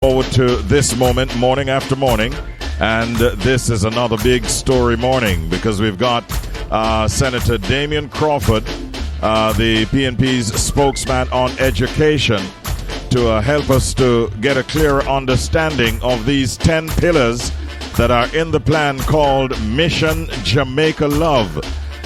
Forward to this moment, morning after morning, and this is another big story morning because we've got Senator Damion Crawford, the PNP's spokesman on education, to help us to get a clearer understanding of these 10 pillars that are in the plan called Mission Jamaica Love.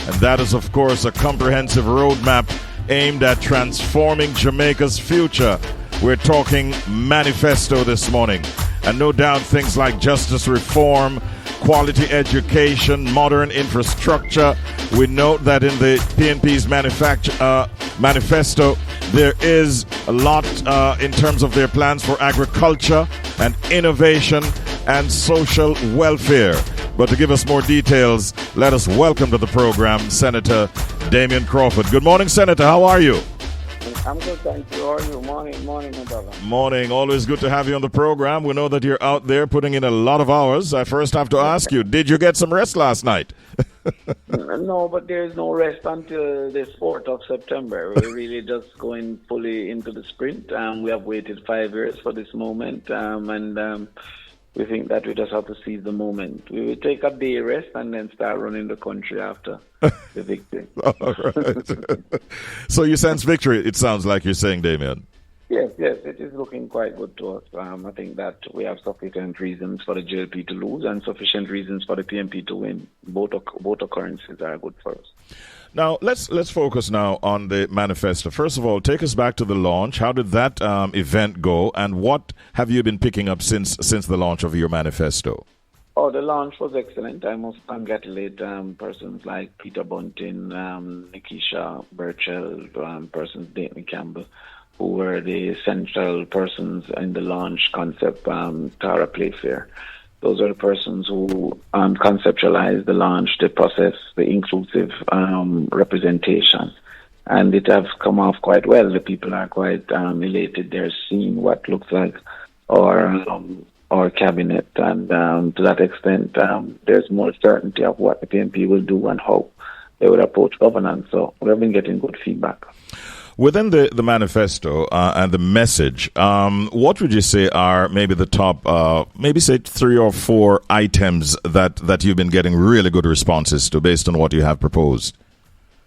And that is, of course, a comprehensive roadmap aimed at transforming Jamaica's future. We're talking manifesto this morning, and no doubt things like justice reform, quality education, modern infrastructure. We note that in the PNP's manifesto, there is a lot in terms of their plans for agriculture and innovation and social welfare. But to give us more details, let us welcome to the program Senator Damion Crawford. Good morning, Senator. How are you? I'm good, thank you. How are you? Morning, my brother. Morning. Always good to have you on the program. We know that you're out there putting in a lot of hours. I first have to ask you, did you get some rest last night? No, but there's no rest until the 4th of September. We're really just going fully into the sprint. We have waited 5 years for this moment, and we think that we just have to seize the moment. We will take a day rest and then start running the country after the victory. All right. So you sense victory, it sounds like you're saying, Damion. Yes, it is looking quite good to us. I think that we have sufficient reasons for the JLP to lose and sufficient reasons for the PNP to win. Both occurrences are good for us. Now, let's focus now on the manifesto. First of all, take us back to the launch. How did that event go, and what have you been picking up since the launch of your manifesto? Oh, the launch was excellent. I must congratulate persons like Peter Bunting, Nikisha Burchell, persons Dayton Campbell, who were the central persons in the launch concept, Tara Playfair. Those are the persons who conceptualized the launch, the process, the inclusive representation. And it has come off quite well. The people are quite elated. They're seeing what looks like our cabinet. And to that extent, there's more certainty of what the PNP will do and how they will approach governance. So we've been getting good feedback. Within the manifesto and the message, what would you say are maybe the top, maybe say 3 or 4 items that you've been getting really good responses to based on what you have proposed?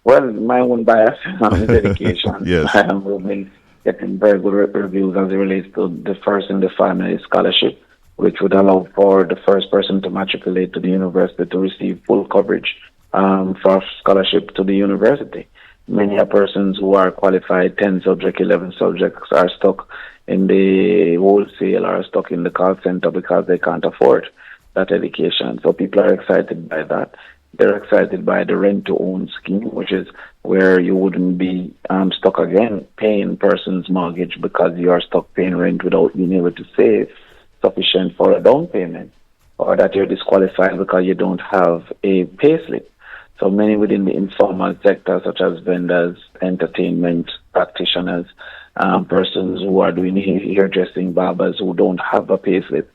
Well, my own bias is education. Yes. We've been getting very good reviews as it relates to the first in the family scholarship, which would allow for the first person to matriculate to the university to receive full coverage for scholarship to the university. Many persons who are qualified, 10 subjects, 11 subjects, are stuck in the wholesale or stuck in the call center because they can't afford that education. So people are excited by that. They're excited by the rent-to-own scheme, which is where you wouldn't be stuck again paying person's mortgage because you are stuck paying rent without being able to save sufficient for a down payment, or that you're disqualified because you don't have a payslip. So many within the informal sector, such as vendors, entertainment practitioners, persons who are doing hairdressing, barbers who don't have a payslip,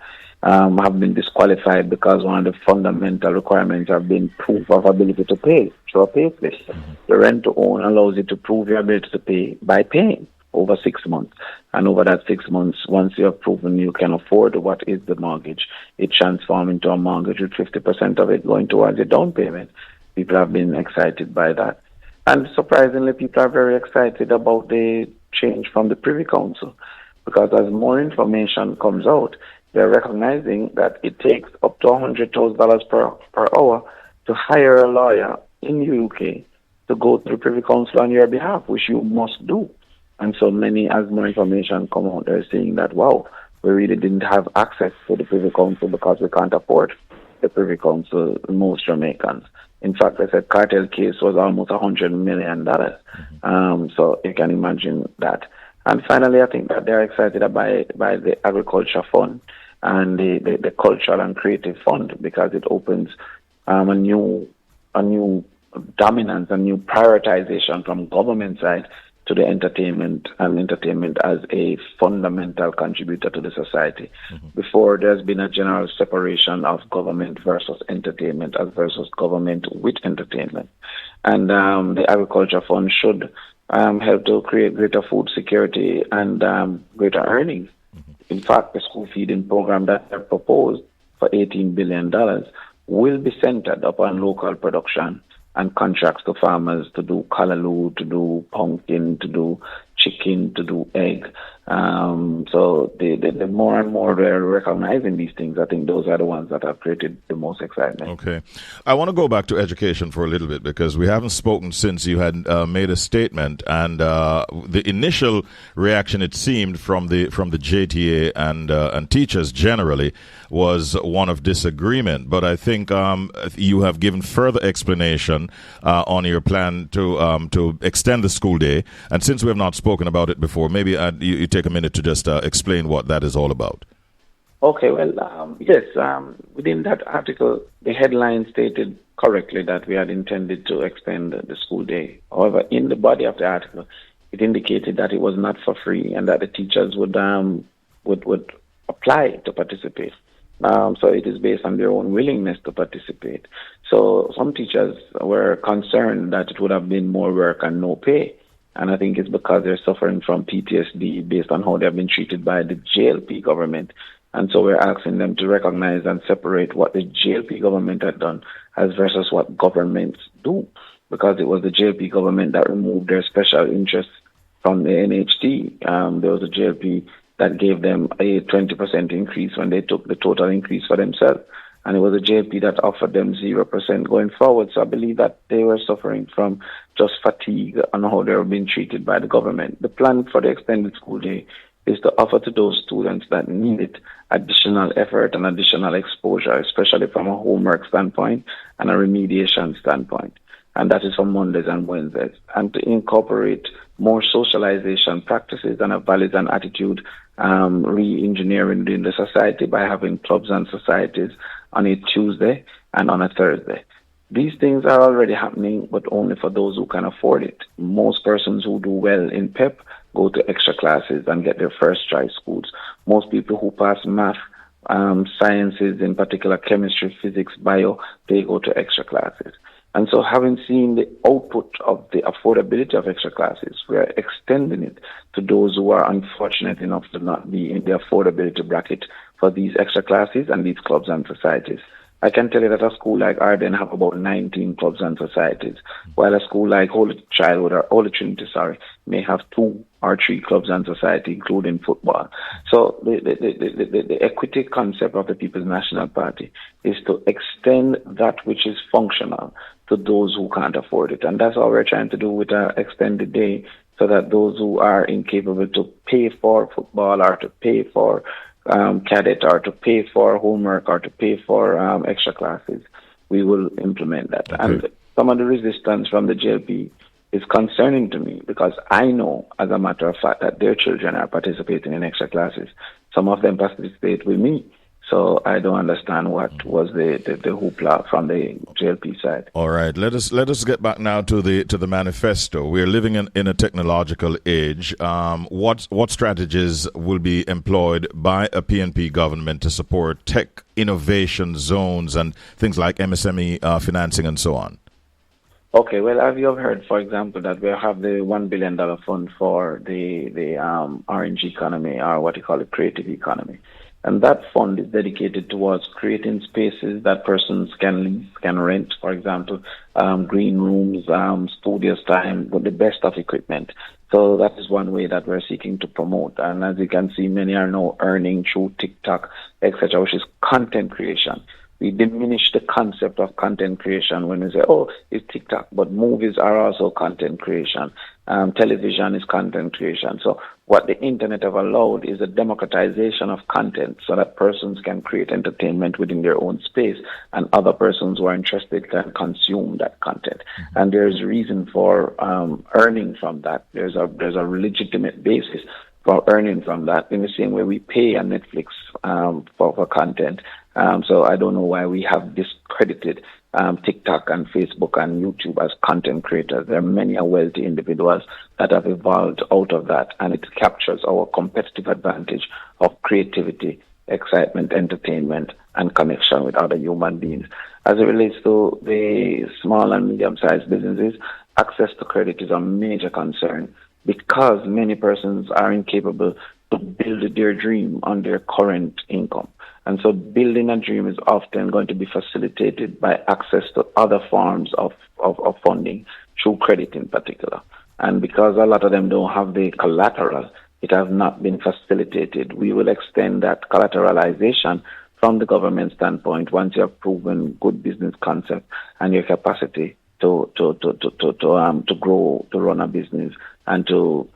have been disqualified because one of the fundamental requirements have been proof of ability to pay through a payslip. The rent to own allows you to prove your ability to pay by paying over 6 months. And over that 6 months, once you have proven you can afford what is the mortgage, it transforms into a mortgage with 50% of it going towards your down payment. People have been excited by that. And surprisingly, people are very excited about the change from the Privy Council, because as more information comes out, they're recognizing that it takes up to $100,000 per hour to hire a lawyer in the UK to go to the Privy Council on your behalf, which you must do. And so many, as more information come out, they're saying that, wow, we really didn't have access to the Privy Council because we can't afford the Privy Council, most Jamaicans. In fact, I said cartel case was almost $100 million. So you can imagine that. And finally, I think that they're excited by the agriculture fund and the cultural and creative fund, because it opens a new dominance, a new prioritization from government side to the entertainment, and entertainment as a fundamental contributor to the society. Before, there's been a general separation of government versus entertainment as versus government with entertainment. And the agriculture fund should help to create greater food security and greater earnings In fact, the school feeding program that they proposed for $18 billion will be centered upon local production and contracts to farmers to do callaloo, to do pumpkin, to do chicken, to do egg. So the more and more they're recognizing these things, I think those are the ones that have created the most excitement. Okay. I want to go back to education for a little bit because we haven't spoken since you had made a statement, and the initial reaction, it seemed, from the JTA and teachers generally was one of disagreement. But I think you have given further explanation on your plan to extend the school day. And since we have not spoken about it before, maybe you take a minute to just explain what that is all about. Okay, well, yes, within that article, the headline stated correctly that we had intended to extend the school day. However, in the body of the article, it indicated that it was not for free and that the teachers would apply to participate. So it is based on their own willingness to participate. So some teachers were concerned that it would have been more work and no pay. And I think it's because they're suffering from PTSD based on how they've been treated by the JLP government. And so we're asking them to recognize and separate what the JLP government had done as versus what governments do. Because it was the JLP government that removed their special interests from the NHT. There was a JLP that gave them a 20% increase when they took the total increase for themselves. And it was a JLP that offered them 0% going forward. So I believe that they were suffering from just fatigue on how they were being treated by the government. The plan for the extended school day is to offer to those students that need it additional effort and additional exposure, especially from a homework standpoint and a remediation standpoint. And that is for Mondays and Wednesdays. And to incorporate more socialization practices and a values and attitude re-engineering in the society by having clubs and societies on a Tuesday and on a Thursday. These things are already happening, but only for those who can afford it. Most persons who do well in PEP go to extra classes and get their first choice schools. Most people who pass math, sciences, in particular chemistry, physics, bio, they go to extra classes. And so having seen the output of the affordability of extra classes, we are extending it to those who are unfortunate enough to not be in the affordability bracket for these extra classes and these clubs and societies. I can tell you that a school like Arden have about 19 clubs and societies, while a school like Holy Trinity, may have 2 or 3 clubs and society, including football. So the equity concept of the People's National Party is to extend that which is functional to those who can't afford it. And that's all we're trying to do with our extended day, so that those who are incapable to pay for football or to pay for cadet or to pay for homework or to pay for extra classes, we will implement that. Okay. And some of the resistance from the JLP is concerning to me because I know, as a matter of fact, that their children are participating in extra classes. Some of them participate with me. So I don't understand what was the hoopla from the JLP side. All right, let us get back now to the manifesto. We are living in a technological age. What strategies will be employed by a PNP government to support tech innovation zones and things like MSME financing and so on? Okay, well, have you heard, for example, that we have the $1 billion fund for the orange economy, or what you call the creative economy? And that fund is dedicated towards creating spaces that persons can rent, for example, green rooms, studios time with the best of equipment. So that is one way that we're seeking to promote. And as you can see, many are now earning through TikTok, etc., which is content creation. We diminish the concept of content creation when we say, oh, it's TikTok, but movies are also content creation. Television is content creation. So what the internet have allowed is a democratization of content so that persons can create entertainment within their own space and other persons who are interested can consume that content. Mm-hmm. And there's reason for earning from that. There's a legitimate basis for earning from that in the same way we pay on Netflix for content. So I don't know why we have discredited TikTok and Facebook and YouTube as content creators. There are many wealthy individuals that have evolved out of that, and it captures our competitive advantage of creativity, excitement, entertainment, and connection with other human beings. As it relates to the small and medium-sized businesses, access to credit is a major concern because many persons are incapable to build their dream on their current income. And so building a dream is often going to be facilitated by access to other forms of funding, through credit in particular. And because a lot of them don't have the collateral, it has not been facilitated. We will extend that collateralization from the government standpoint once you have proven good business concept and your capacity to grow, to run a business, and to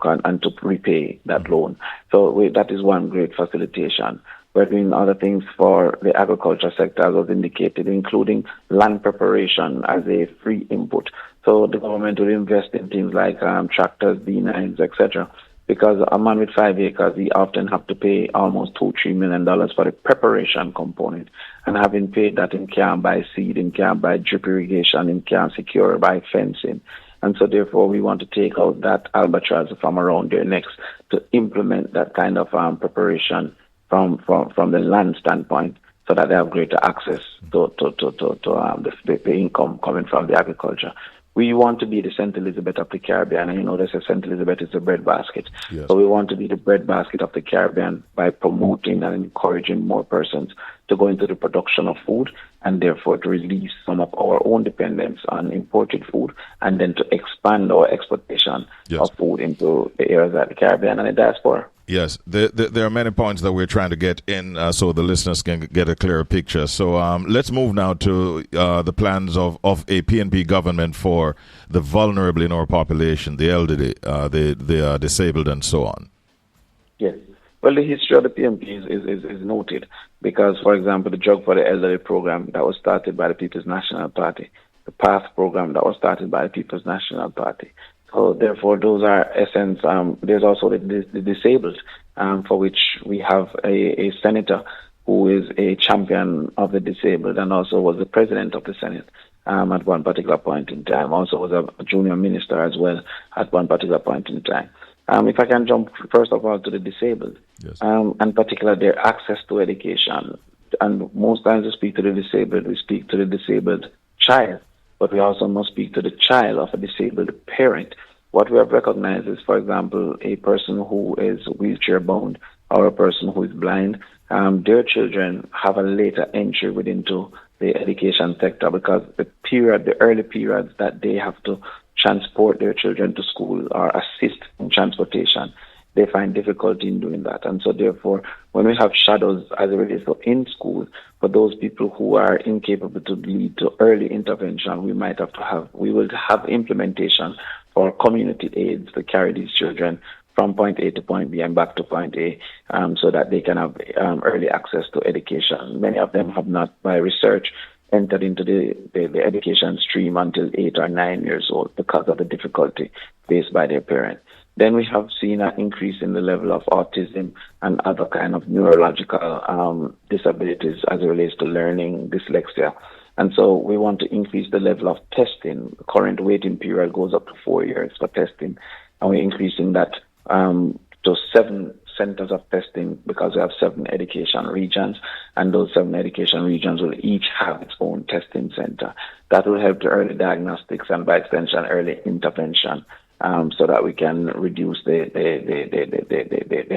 repay that loan. So that is one great facilitation. We're doing other things for the agriculture sector, as was indicated, including land preparation as a free input. So the government will invest in things like tractors, B9s, etc. Because a man with 5 acres, he often have to pay almost $2-3 million for the preparation component. And having paid that, he can't buy seed, he can't buy drip irrigation, he can't secure by fencing. And so therefore we want to take out that albatross from around their necks to implement that kind of preparation from the land standpoint, so that they have greater access to the income coming from the agriculture. We want to be the St. Elizabeth of the Caribbean, and they say St. Elizabeth is the breadbasket. Yes. So we want to be the breadbasket of the Caribbean by promoting and encouraging more persons to go into the production of food, and therefore to release some of our own dependence on imported food, and then to expand our exportation of food into the areas of the Caribbean and the diaspora. Yes, there are many points that we're trying to get in so the listeners can get a clearer picture. So let's move now to the plans of a PNP government for the vulnerable in our population, the elderly, the disabled, and so on. Yes. Well, the history of the PNP is noted because, for example, the Drug for the Elderly program that was started by the People's National Party, the PATH program that was started by the People's National Party. So therefore, those are essence. There's also the disabled, for which we have a senator who is a champion of the disabled and also was the president of the Senate at one particular point in time. Also was a junior minister as well at one particular point in time. If I can jump first of all to the disabled, and particularly their access to education. And most times we speak to the disabled, we speak to the disabled child, but we also must speak to the child of a disabled parent. What we have recognized is, for example, a person who is wheelchair bound or a person who is blind, their children have a later entry into the education sector because the early periods that they have to transport their children to school or assist in transportation, they find difficulty in doing that. And so therefore, when we have shadows as it relates to in school, for those people who are incapable to lead to early intervention, we will have implementation for community aids to carry these children from point A to point B and back to point A, so that they can have early access to education. Many of them have not, by research, entered into the education stream until 8 or 9 years old because of the difficulty faced by their parents. Then we have seen an increase in the level of autism and other kind of neurological disabilities as it relates to learning, dyslexia. And so we want to increase the level of testing. The current waiting period goes up to 4 years for testing, and we're increasing that to 7 centers of testing because we have 7 education regions, and those 7 education regions will each have its own testing center. That will help the early diagnostics and, by extension, early intervention, so that we can reduce the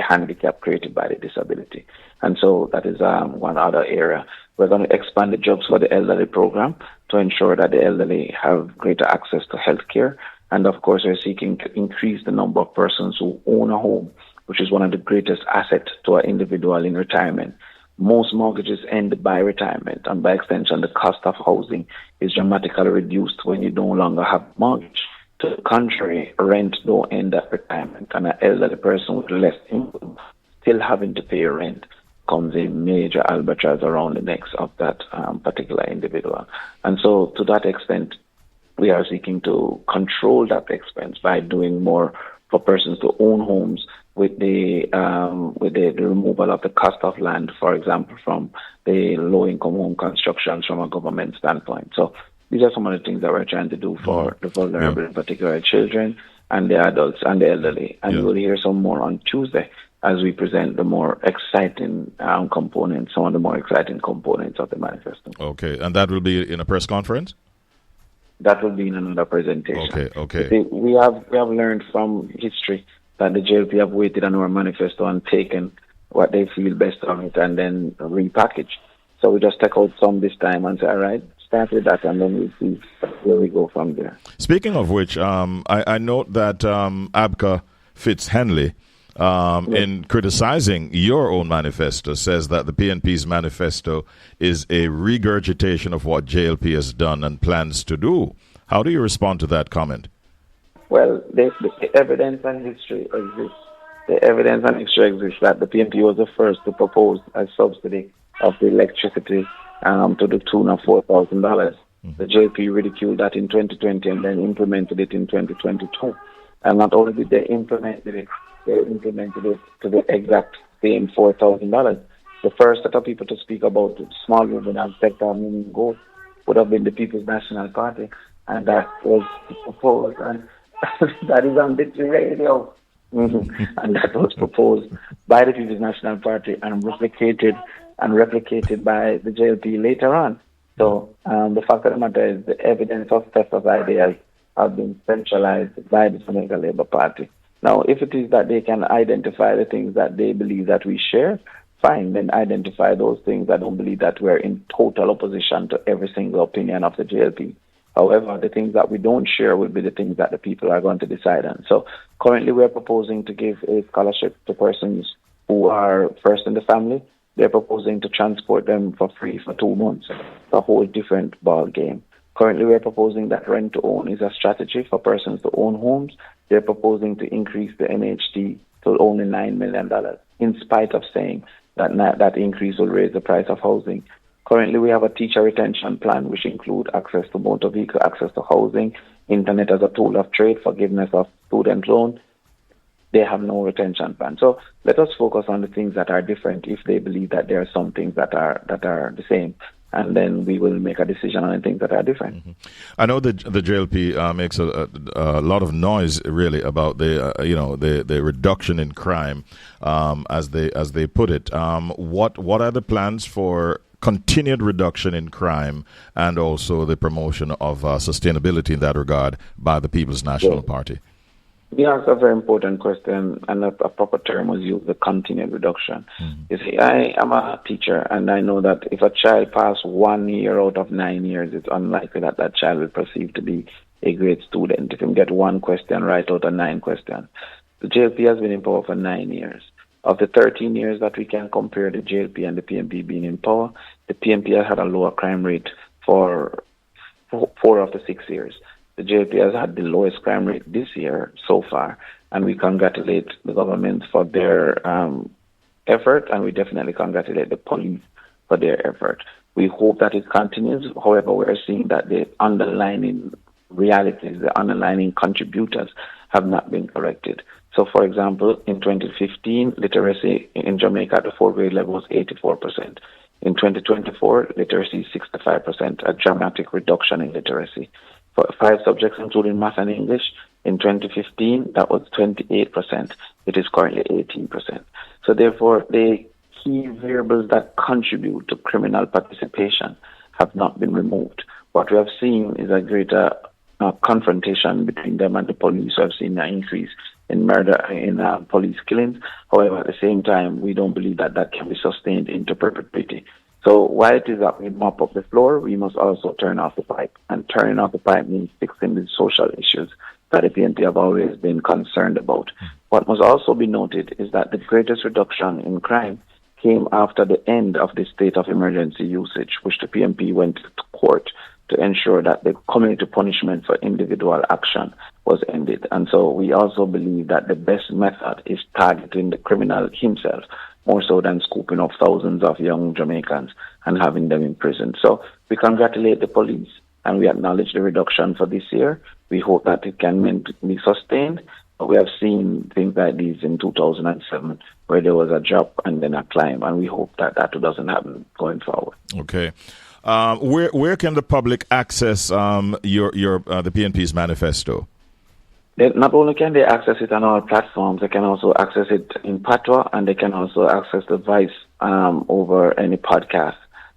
handicap created by the disability. And so that is one other area. We're going to expand the Jobs for the Elderly program to ensure that the elderly have greater access to health care. And of course, we're seeking to increase the number of persons who own a home, which is one of the greatest assets to an individual in retirement. Most mortgages end by retirement, and by extension, the cost of housing is dramatically reduced when you no longer have mortgage. To the contrary, rent don't end at retirement, and an elderly person with less income still having to pay rent comes a major albatross around the necks of that particular individual. And so to that extent, we are seeking to control that expense by doing more for persons to own homes with the removal of the cost of land, for example, from the low-income home constructions from a government standpoint. So these are some of the things that we're trying to do for the vulnerable, in particular children and the adults and the elderly. And you will hear some more on Tuesday as we present the more exciting components, some of the more exciting components of the manifesto. Okay, and that will be in a press conference? That will be in another presentation. Okay. We have learned from history that the JLP have waited on our manifesto and taken what they feel best on it and then repackage. So we just take out some this time and say, all right, start with that, and then we'll see where we go from there. Speaking of which, I note that Abka Fitz-Henley, in criticizing your own manifesto, says that the PNP's manifesto is a regurgitation of what JLP has done and plans to do. How do you respond to that comment? Well, the evidence and history exists. The evidence and history exists that the PNP was the first to propose a subsidy of the electricity to the tune of $4,000. The JLP ridiculed that in 2020 and then implemented it in 2022. And not only did they implement it, they implemented it to the exact same $4,000. The first set of people to speak about the small movement and sector meaning goals would have been the People's National Party, and that was proposed, and that is on Victory Radio. And that was proposed by the People's National Party and replicated by the JLP later on. So the fact of the matter is the evidence of Tesla's ideas have been centralized by the Jamaica Labour Party. Now, if it is that they can identify the things that they believe that we share, fine, then identify those things. I don't believe that we're in total opposition to every single opinion of the JLP. However, the things that we don't share will be the things that the people are going to decide on. So currently we're proposing to give a scholarship to persons who are first in the family. They're proposing to transport them for free for 2 months. It's a whole different ball game. Currently we're proposing that rent to own is a strategy for persons to own homes. They're proposing to increase the MHT to only $9 million, in spite of saying that that increase will raise the price of housing. Currently, we have a teacher retention plan, which includes access to motor vehicle, access to housing, internet as a tool of trade, forgiveness of student loan. They have no retention plan. So let us focus on the things that are different if they believe that there are some things that are the same. And then we will make a decision on the things that are different. I know that the JLP makes a lot of noise, really, about the reduction in crime, as they put it. What are the plans for continued reduction in crime and also the promotion of sustainability in that regard by the People's National Party? Yeah, that's a very important question, and a proper term was used, the continued reduction. You see, I am a teacher, and I know that if a child passes 1 year out of 9 years, it's unlikely that that child will perceive to be a great student. If you get one question right out of 9 questions. The JLP has been in power for 9 years. Of the 13 years that we can compare the JLP and the PNP being in power, the PNP has had a lower crime rate for 4 of the 6 years. The JLP has had the lowest crime rate this year so far, and we congratulate the government for their effort, and we definitely congratulate the police for their effort. We hope that it continues. However, we're seeing that the underlying realities, the underlying contributors have not been corrected. So, for example, in 2015, literacy in Jamaica at the 4th grade level was 84%. In 2024, literacy is 65%, a dramatic reduction in literacy. For 5 subjects, including math and English, in 2015, that was 28%. It is currently 18%. So, therefore, the key variables that contribute to criminal participation have not been removed. What we have seen is a greater confrontation between them and the police. We have seen an increase in murder, in police killings. However, at the same time, we don't believe that that can be sustained into perpetuity. So while it is that we mop up the floor, we must also turn off the pipe. And turning off the pipe means fixing the social issues that the PNP have always been concerned about. What must also be noted is that the greatest reduction in crime came after the end of the state of emergency usage, which the PNP went to court to ensure that the community punishment for individual action was ended. And so we also believe that the best method is targeting the criminal himself, more so than scooping up thousands of young Jamaicans and having them in prison. So we congratulate the police and we acknowledge the reduction for this year. We hope that it can be sustained. But we have seen things like these in 2007 where there was a drop and then a climb, and we hope that that doesn't happen going forward. Okay. Where can the public access the PNP's manifesto? Not only can they access it on our platforms, they can also access it in Patois, and they can also access the voice over any podcast.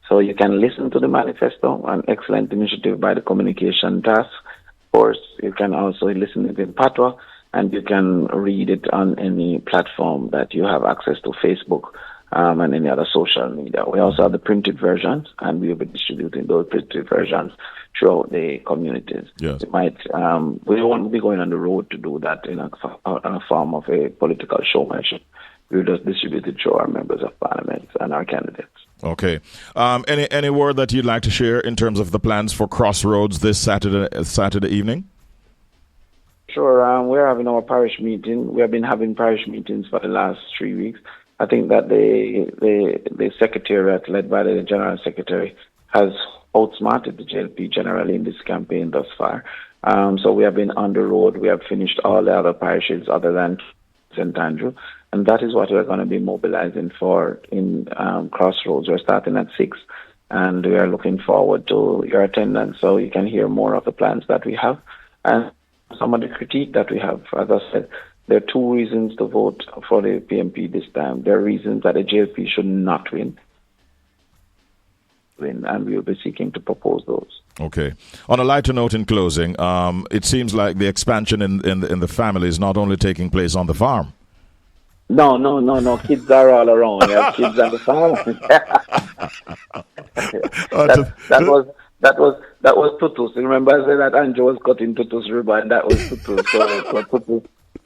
So you can listen to the manifesto, an excellent initiative by the Communication Task Force. You can also listen to it in Patois. and you can read it on any platform that you have access to, Facebook and any other social media. We also have the printed versions, and we will be distributing those printed versions throughout the communities. Yes. We won't be going on the road to do that in a form of a political showmanship. We'll just distribute it to our members of parliament and our candidates. Okay. Any word that you'd like to share in terms of the plans for Crossroads this Saturday evening? Sure. We're having our parish meeting. We have been having parish meetings for the last 3 weeks. I think that the secretariat, led by the general secretary, has outsmarted the JLP generally in this campaign thus far. So we have been on the road. We have finished all the other parishes other than St. Andrew. And that is what we're going to be mobilizing for in Crossroads. We're starting at 6, and we are looking forward to your attendance so you can hear more of the plans that we have and some of the critique that we have. As I said, there are 2 reasons to vote for the PNP this time. There are reasons that the JLP should not win, and we will be seeking to propose those. Okay. On a lighter note in closing, it seems like the expansion in the family is not only taking place on the farm. No. Kids are all around. We have kids on the farm. That was Tutus. Remember I said that Andrew was cutting Tutus ribbon. That was Tutus. So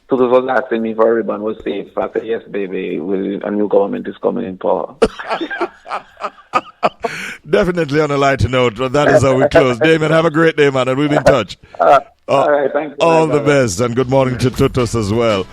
Tutus was asking me if our ribbon was safe. I said, yes, baby. A new government is coming in power. Definitely on a lighter note. That is how we close. Damion, have a great day, man, and we'll be in touch. All right, thank you. All the best, and good morning to Tutus as well.